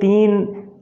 3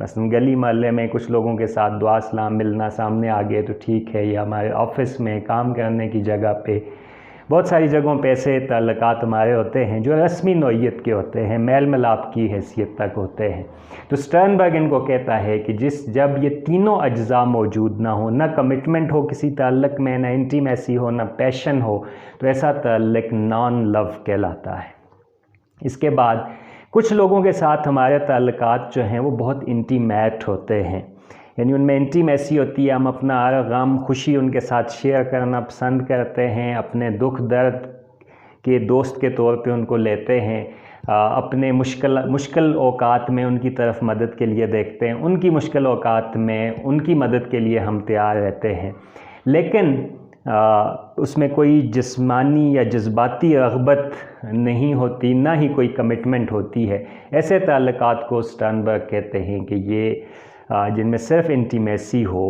مثلا گلی محلے میں کچھ لوگوں کے ساتھ دعا سلام ملنا سامنے آ گئے تو ٹھیک ہے، یا ہمارے آفس میں کام کرنے کی جگہ پہ، بہت ساری جگہوں پہ ایسے تعلقات ہمارے ہوتے ہیں جو رسمی نوعیت کے ہوتے ہیں، میل ملاپ کی حیثیت تک ہوتے ہیں۔ تو سٹرنبرگ ان کو کہتا ہے کہ جب یہ تینوں اجزاء موجود نہ ہو، نہ کمٹمنٹ ہو کسی تعلق میں، نہ انٹیمیسی ہو، نہ پیشن ہو، تو ایسا تعلق نان لو کہلاتا ہے۔ اس کے بعد کچھ لوگوں کے ساتھ ہمارے تعلقات جو ہیں وہ بہت انٹیمیٹ ہوتے ہیں، یعنی ان میں انٹیمیسی ہوتی ہے، ہم اپنا ہر غم خوشی ان کے ساتھ شیئر کرنا پسند کرتے ہیں، اپنے دکھ درد کے دوست کے طور پہ ان کو لیتے ہیں، اپنے مشکل اوقات میں ان کی طرف مدد کے لیے دیکھتے ہیں، ان کی مشکل اوقات میں ان کی مدد کے لیے ہم تیار رہتے ہیں، لیکن اس میں کوئی جسمانی یا جذباتی رغبت نہیں ہوتی، نہ ہی کوئی کمٹمنٹ ہوتی ہے۔ ایسے تعلقات کو سٹرنبرگ کہتے ہیں کہ یہ جن میں صرف انٹیمیسی ہو،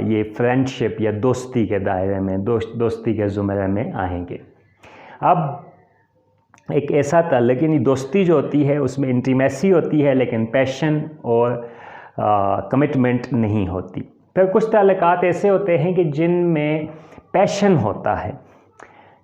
یہ فرینڈشپ یا دوستی کے دائرے میں، دوستی کے زمرے میں آئیں گے۔ اب ایک ایسا تعلق، یعنی دوستی جو ہوتی ہے اس میں انٹیمیسی ہوتی ہے لیکن پیشن اور کمٹمنٹ نہیں ہوتی۔ پھر کچھ تعلقات ایسے ہوتے ہیں کہ جن میں پیشن ہوتا ہے،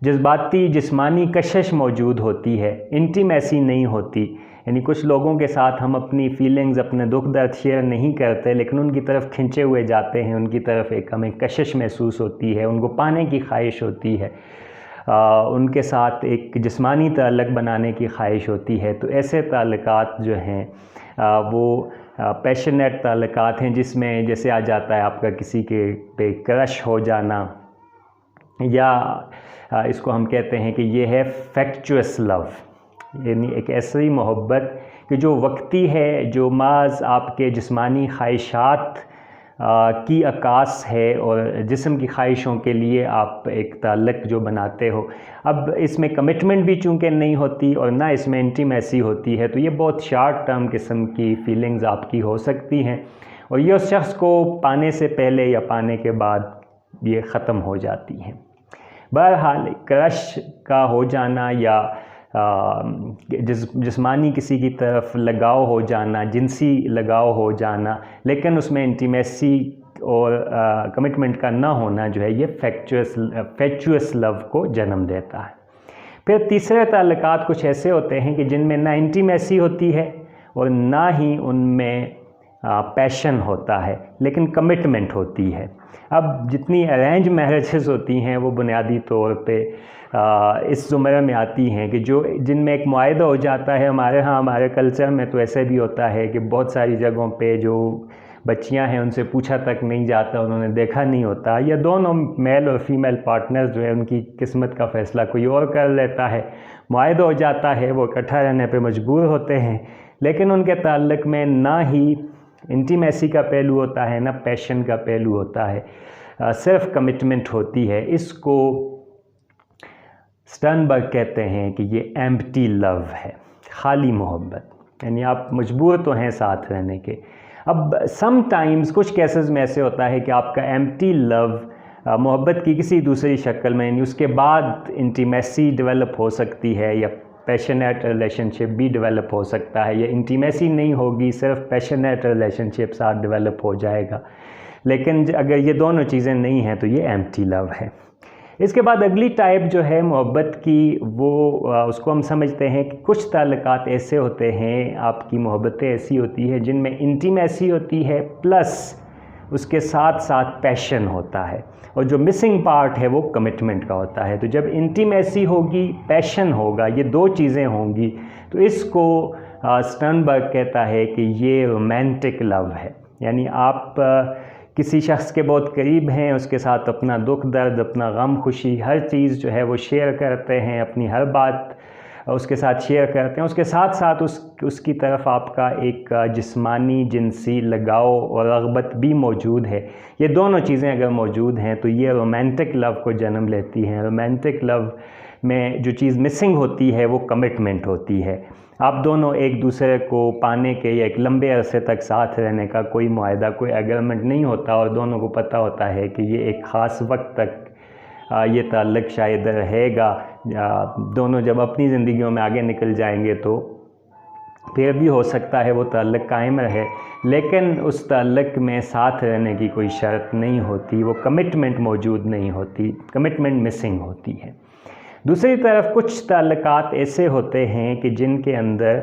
جذباتی جسمانی کشش موجود ہوتی ہے، انٹیمیسی نہیں ہوتی، یعنی کچھ لوگوں کے ساتھ ہم اپنی فیلنگز، اپنے دکھ درد شیئر نہیں کرتے لیکن ان کی طرف کھنچے ہوئے جاتے ہیں، ان کی طرف ایک ہمیں کشش محسوس ہوتی ہے، ان کو پانے کی خواہش ہوتی ہے، ان کے ساتھ ایک جسمانی تعلق بنانے کی خواہش ہوتی ہے۔ تو ایسے تعلقات جو ہیں وہ پیشنیٹ تعلقات ہیں، جس میں جیسے آ جاتا ہے آپ کا کسی کے پہ کرش ہو جانا، یا اس کو ہم کہتے ہیں کہ یہ ہے فیکچوس لو، یعنی ایک ایسی محبت کہ جو وقتی ہے، جو محض آپ کے جسمانی خواہشات کی عکاس ہے اور جسم کی خواہشوں کے لیے آپ ایک تعلق جو بناتے ہو۔ اب اس میں کمٹمنٹ بھی چونکہ نہیں ہوتی اور نہ اس میں انٹیمیسی ہوتی ہے، تو یہ بہت شارٹ ٹرم قسم کی فیلنگز آپ کی ہو سکتی ہیں، اور یہ اس شخص کو پانے سے پہلے یا پانے کے بعد یہ ختم ہو جاتی ہیں۔ بہرحال کرش کا ہو جانا یا جسمانی کسی کی طرف لگاؤ ہو جانا، جنسی لگاؤ ہو جانا، لیکن اس میں انٹیمیسی اور کمٹمنٹ کا نہ ہونا جو ہے، یہ فیکچوس لو کو جنم دیتا ہے۔ پھر تیسرے تعلقات کچھ ایسے ہوتے ہیں کہ جن میں نہ انٹیمیسی ہوتی ہے اور نہ ہی ان میں پیشن ہوتا ہے لیکن کمٹمنٹ ہوتی ہے۔ اب جتنی ارینج میرجز ہوتی ہیں وہ بنیادی طور پہ اس زمرے میں آتی ہیں کہ جن میں ایک معاہدہ ہو جاتا ہے۔ ہمارے کلچر میں تو ایسے بھی ہوتا ہے کہ بہت ساری جگہوں پہ جو بچیاں ہیں ان سے پوچھا تک نہیں جاتا، انہوں نے دیکھا نہیں ہوتا، یا دونوں میل اور فیمیل پارٹنرز جو ہے ان کی قسمت کا فیصلہ کوئی اور کر لیتا ہے، معاہدہ ہو جاتا ہے، وہ اکٹھا رہنے پہ مجبور ہوتے ہیں، لیکن ان کے تعلق میں نہ ہی انٹیمیسی کا پہلو ہوتا ہے، نہ پیشن کا پہلو ہوتا ہے، صرف کمٹمنٹ ہوتی ہے۔ اس کو سٹرنبرگ کہتے ہیں کہ یہ ایمپٹی لو ہے، خالی محبت، یعنی آپ مجبور تو ہیں ساتھ رہنے کے۔ اب سم ٹائمز کچھ کیسز میں ایسے ہوتا ہے کہ آپ کا ایمپٹی لو محبت کی کسی دوسری شکل میں، یعنی اس کے بعد انٹیمیسی ڈیولپ ہو سکتی ہے، یا پیشنیٹ ریلیشن شپ بھی ڈیولپ ہو سکتا ہے، یا انٹیمیسی نہیں ہوگی، صرف پیشنیٹ ریلیشن شپ ساتھ ڈیولپ ہو جائے گا، لیکن اگر یہ دونوں چیزیں نہیں ہیں تو یہ ایمپٹی لو ہے۔ اس کے بعد اگلی ٹائپ جو ہے محبت کی، وہ اس کو ہم سمجھتے ہیں کہ کچھ تعلقات ایسے ہوتے ہیں، آپ کی محبتیں ایسی ہوتی ہیں جن میں انٹیمیسی ہوتی ہے پلس اس کے ساتھ ساتھ پیشن ہوتا ہے، اور جو مسنگ پارٹ ہے وہ کمٹمنٹ کا ہوتا ہے۔ تو جب انٹیمیسی ہوگی، پیشن ہوگا، یہ دو چیزیں ہوں گی، تو اس کو سٹرنبرگ کہتا ہے کہ یہ رومانٹک لو ہے، یعنی آپ کسی شخص کے بہت قریب ہیں، اس کے ساتھ اپنا دکھ درد، اپنا غم خوشی، ہر چیز جو ہے وہ شیئر کرتے ہیں، اپنی ہر بات اس کے ساتھ شیئر کرتے ہیں، اس کے ساتھ ساتھ اس کی طرف آپ کا ایک جسمانی جنسی لگاؤ اور رغبت بھی موجود ہے۔ یہ دونوں چیزیں اگر موجود ہیں تو یہ رومانٹک لو کو جنم لیتی ہیں۔ رومانٹک لو میں جو چیز مسنگ ہوتی ہے وہ کمٹمنٹ ہوتی ہے۔ آپ دونوں ایک دوسرے کو پانے کے یا ایک لمبے عرصے تک ساتھ رہنے کا کوئی معاہدہ، کوئی ایگریمنٹ نہیں ہوتا، اور دونوں کو پتہ ہوتا ہے کہ یہ ایک خاص وقت تک یہ تعلق شاید رہے گا، دونوں جب اپنی زندگیوں میں آگے نکل جائیں گے تو پھر بھی ہو سکتا ہے وہ تعلق قائم رہے، لیکن اس تعلق میں ساتھ رہنے کی کوئی شرط نہیں ہوتی، وہ کمٹمنٹ موجود نہیں ہوتی، کمٹمنٹ مسنگ ہوتی ہے۔ دوسری طرف کچھ تعلقات ایسے ہوتے ہیں کہ جن کے اندر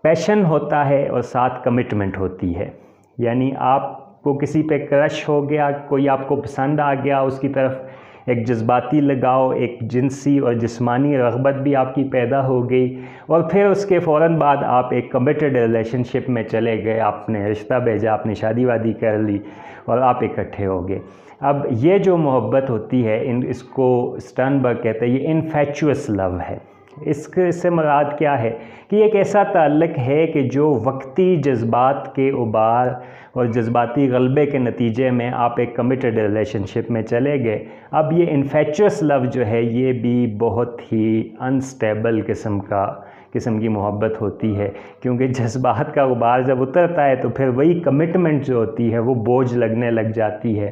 پیشن ہوتا ہے اور ساتھ کمٹمنٹ ہوتی ہے، یعنی آپ کو کسی پہ کرش ہو گیا، کوئی آپ کو پسند آ گیا، اس کی طرف ایک جذباتی لگاؤ، ایک جنسی اور جسمانی رغبت بھی آپ کی پیدا ہو گئی، اور پھر اس کے فوراً بعد آپ ایک کمیٹڈ ریلیشن شپ میں چلے گئے، آپ نے رشتہ بھیجا، آپ نے شادی وادی کر لی اور آپ اکٹھے ہو گئے۔ اب یہ جو محبت ہوتی ہے، اس کو اسٹرنبرگ کہتے ہیں، یہ انفیچوس لو ہے۔ اس سے مراد کیا ہے کہ ایک ایسا تعلق ہے کہ جو وقتی جذبات کے ابار اور جذباتی غلبے کے نتیجے میں آپ ایک کمیٹڈ ریلیشن شپ میں چلے گئے۔ اب یہ انفیچوس لو جو ہے یہ بھی بہت ہی انسٹیبل قسم کی محبت ہوتی ہے، کیونکہ جذبات کا غبار جب اترتا ہے تو پھر وہی کمٹمنٹ جو ہوتی ہے وہ بوجھ لگنے لگ جاتی ہے،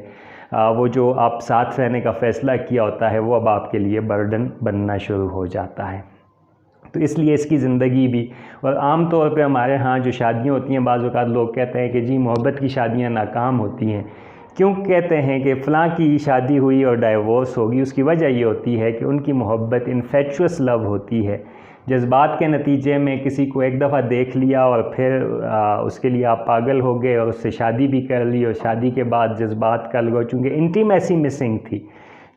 وہ جو آپ ساتھ رہنے کا فیصلہ کیا ہوتا ہے وہ اب آپ کے لیے برڈن بننا شروع ہو جاتا ہے۔ تو اس لیے اس کی زندگی بھی، اور عام طور پہ ہمارے ہاں جو شادیاں ہوتی ہیں، بعض اوقات لوگ کہتے ہیں کہ جی محبت کی شادیاں ناکام ہوتی ہیں۔ کیوں کہتے ہیں کہ فلاں کی شادی ہوئی اور ڈائیورس ہوگی؟ اس کی وجہ یہ ہوتی ہے کہ ان کی محبت انفیچوس لو ہوتی ہے، جذبات کے نتیجے میں کسی کو ایک دفعہ دیکھ لیا اور پھر اس کے لیے آپ پاگل ہو گئے اور اس سے شادی بھی کر لی، اور شادی کے بعد جذبات کا لگاؤ، چونکہ انٹیمیسی مسنگ تھی۔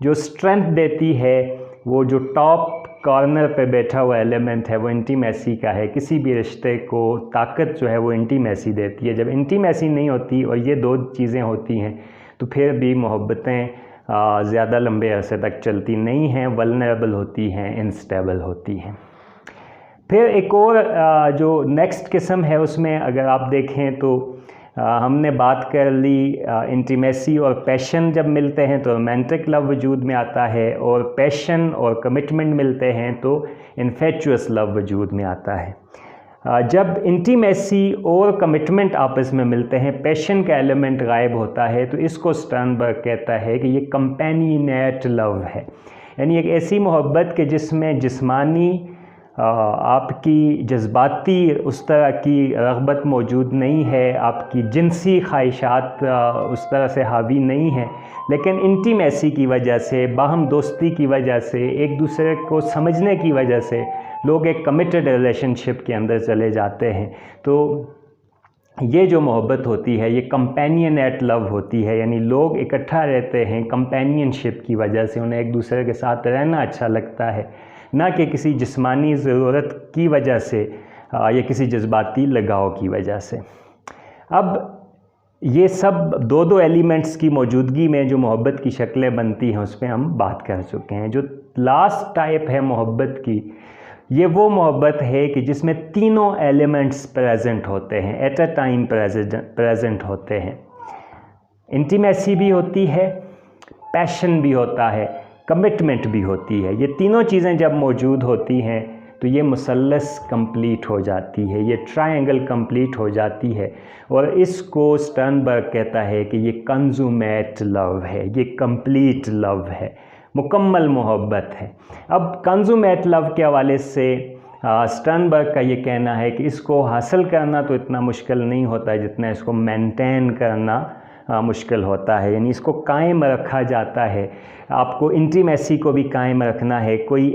جو اسٹرینتھ دیتی ہے، وہ جو ٹاپ کارنر پہ بیٹھا ہوا ایلیمنٹ ہے وہ انٹیمیسی کا ہے۔ کسی بھی رشتے کو طاقت جو ہے وہ انٹیمیسی دیتی ہے۔ جب انٹیمیسی نہیں ہوتی اور یہ دو چیزیں ہوتی ہیں تو پھر بھی محبتیں زیادہ لمبے عرصے تک چلتی نہیں ہیں، ولنریبل ہوتی ہیں، انسٹیبل ہوتی ہیں۔ پھر ایک اور جو نیکسٹ قسم ہے، اس میں اگر آپ دیکھیں تو ہم نے بات کر لی انٹیمیسی اور پیشن جب ملتے ہیں تو رومانٹک لو وجود میں آتا ہے، اور پیشن اور کمٹمنٹ ملتے ہیں تو انفیچوس لو وجود میں آتا ہے۔ جب انٹیمیسی اور کمٹمنٹ آپس میں ملتے ہیں، پیشن کا ایلیمنٹ غائب ہوتا ہے، تو اس کو اسٹرنبرگ کہتا ہے کہ یہ کمپینینیٹ لو ہے، یعنی ایک ایسی محبت کہ جس میں جسمانی آپ کی جذباتی اس طرح کی رغبت موجود نہیں ہے، آپ کی جنسی خواہشات اس طرح سے حاوی نہیں ہیں، لیکن انٹیمیسی کی وجہ سے، باہم دوستی کی وجہ سے، ایک دوسرے کو سمجھنے کی وجہ سے لوگ ایک کمیٹڈ ریلیشن شپ کے اندر چلے جاتے ہیں۔ تو یہ جو محبت ہوتی ہے یہ کمپینینیٹ لو ہوتی ہے، یعنی لوگ اکٹھا رہتے ہیں کمپینین شپ کی وجہ سے، انہیں ایک دوسرے کے ساتھ رہنا اچھا لگتا ہے، نہ کہ کسی جسمانی ضرورت کی وجہ سے یا کسی جذباتی لگاؤ کی وجہ سے۔ اب یہ سب دو ایلیمنٹس کی موجودگی میں جو محبت کی شکلیں بنتی ہیں اس پہ ہم بات کر چکے ہیں۔ جو لاسٹ ٹائپ ہے محبت کی، یہ وہ محبت ہے کہ جس میں تینوں ایلیمنٹس پریزنٹ ہوتے ہیں، ایٹ اے ٹائم پریزنٹ ہوتے ہیں۔ انٹیمیسی بھی ہوتی ہے، پیشن بھی ہوتا ہے، کمٹمنٹ بھی ہوتی ہے۔ یہ تینوں چیزیں جب موجود ہوتی ہیں تو یہ مثلث کمپلیٹ ہو جاتی ہے، یہ ٹرائنگل کمپلیٹ ہو جاتی ہے، اور اس کو اسٹرنبرگ کہتا ہے کہ یہ کنزومیٹ لو ہے، یہ کمپلیٹ لو ہے، مکمل محبت ہے۔ اب کنزومیٹ لو کے حوالے سے اسٹرنبرگ کا یہ کہنا ہے کہ اس کو حاصل کرنا تو اتنا مشکل نہیں ہوتا ہے جتنا اس کو مینٹین کرنا مشکل ہوتا ہے، یعنی اس کو قائم رکھا جاتا ہے۔ آپ کو انٹیمیسی کو بھی قائم رکھنا ہے، کوئی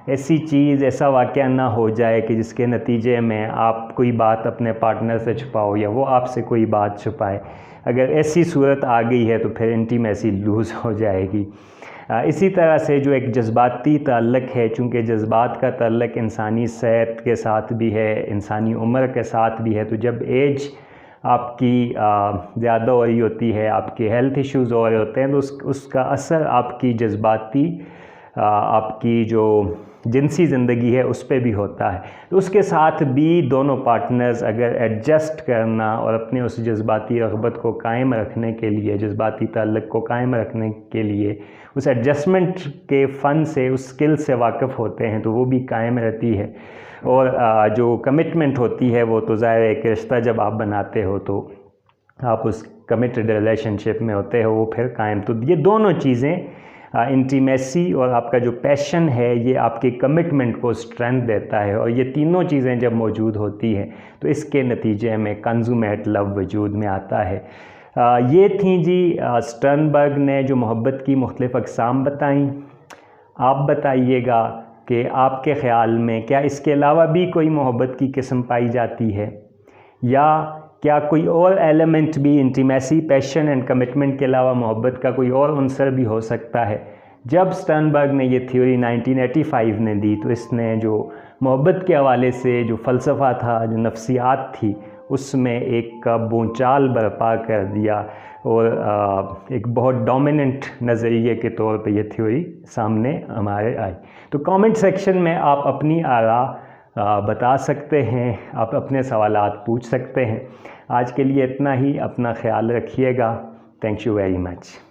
ایسی چیز، ایسا واقعہ نہ ہو جائے کہ جس کے نتیجے میں آپ کوئی بات اپنے پارٹنر سے چھپاؤ یا وہ آپ سے کوئی بات چھپائے۔ اگر ایسی صورت آ گئی ہے تو پھر انٹیمیسی لوز ہو جائے گی۔ اسی طرح سے جو ایک جذباتی تعلق ہے، چونکہ جذبات کا تعلق انسانی صحت کے ساتھ بھی ہے، انسانی عمر کے ساتھ بھی ہے، تو جب ایج آپ کی زیادہ ہو رہی ہوتی ہے، آپ کے ہیلتھ ایشوز ہو رہے ہوتے ہیں، تو اس کا اثر آپ کی جذباتی، آپ کی جو جنسی زندگی ہے اس پہ بھی ہوتا ہے۔ تو اس کے ساتھ بھی دونوں پارٹنرز اگر ایڈجسٹ کرنا اور اپنے اس جذباتی رغبت کو قائم رکھنے کے لیے، جذباتی تعلق کو قائم رکھنے کے لیے اس ایڈجسٹمنٹ کے فن سے، اس سکل سے واقف ہوتے ہیں تو وہ بھی قائم رہتی ہے۔ اور جو کمٹمنٹ ہوتی ہے وہ تو ظاہر ہے کہ رشتہ جب آپ بناتے ہو تو آپ اس کمٹڈ ریلیشن شپ میں ہوتے ہو، وہ پھر قائم۔ تو یہ دونوں چیزیں انٹیمیسی اور آپ کا جو پیشن ہے یہ آپ کی کمٹمنٹ کو اسٹرینتھ دیتا ہے، اور یہ تینوں چیزیں جب موجود ہوتی ہیں تو اس کے نتیجے میں کنزومیٹ لو وجود میں آتا ہے۔ یہ تھیں جی اسٹرنبرگ نے جو محبت کی مختلف اقسام بتائیں۔ آپ بتائیے گا کہ آپ کے خیال میں کیا اس کے علاوہ بھی کوئی محبت کی قسم پائی جاتی ہے، یا کیا کوئی اور ایلیمنٹ بھی انٹیمیسی، پیشن اینڈ کمٹمنٹ کے علاوہ محبت کا کوئی اور عنصر بھی ہو سکتا ہے؟ جب اسٹرنبرگ نے یہ تھیوری 1985 نے دی تو اس نے جو محبت کے حوالے سے جو فلسفہ تھا، جو نفسیات تھی، اس میں ایک بونچال برپا کر دیا، اور ایک بہت ڈومیننٹ نظریے کے طور پہ یہ تھیوری سامنے ہمارے آئی۔ تو کامنٹ سیکشن میں آپ اپنی آراء بتا سکتے ہیں، آپ اپنے سوالات پوچھ سکتے ہیں۔ آج کے لیے اتنا ہی، اپنا خیال رکھیے گا۔ Thank you very much.